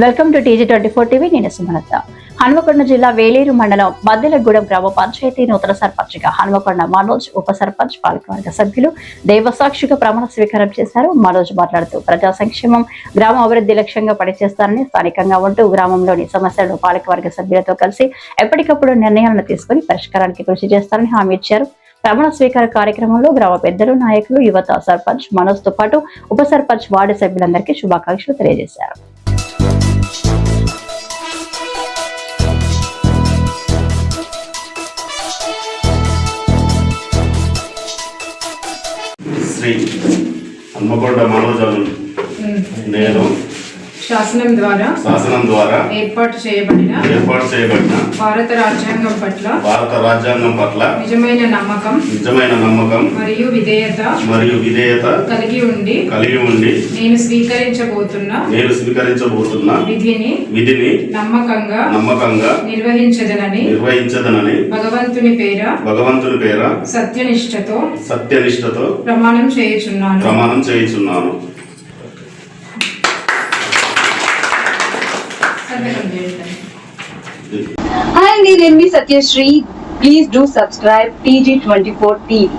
Welcome to TG24 TV. నేను సుమలత. హన్మకొండ జిల్లా వేలేరు మండలం మద్దెలగూడెం గ్రామ పంచాయతీ నూతన సర్పంచ్గా హన్మకొండ మనోజ్, ఉప సర్పంచ్, పాలకవర్గ సభ్యులు దైవసాక్షిగా ప్రమాణ స్వీకారం చేశారు. మనోజ్ మాట్లాడుతూ ప్రజా సంక్షేమం, గ్రామ అభివృద్ధి లక్ష్యంగా పనిచేస్తారని, స్థానికంగా ఉంటూ గ్రామంలోని సమస్యలను పాలకవర్గ సభ్యులతో కలిసి ఎప్పటికప్పుడు నిర్ణయాలను తీసుకుని పరిష్కారానికి కృషి చేస్తారని హామీ ఇచ్చారు. ప్రమాణ స్వీకార కార్యక్రమంలో గ్రామ పెద్దలు, నాయకులు, యువత, సర్పంచ్ మనోజ్ తో పాటు ఉప సర్పంచ్, వార్డు సభ్యులందరికీ శుభాకాంక్షలు తెలియజేశారు. శ్రీ హన్మకొండ మనోజ్ నేను శాసనం ద్వారా ఏర్పాటు చేయబడిన భారత రాజ్యాంగం పట్ల నిజమైన నమ్మకం మరియు విధేయత కలిగి ఉండి నేను స్వీకరించబోతున్న విధిని నమ్మకంగా నిర్వహించదనని భగవంతుని పేర సత్యనిష్టతో ప్రమాణం చేయుచున్నాను. Hi, నేను మీ Satyasri. Please do subscribe TG24 TV.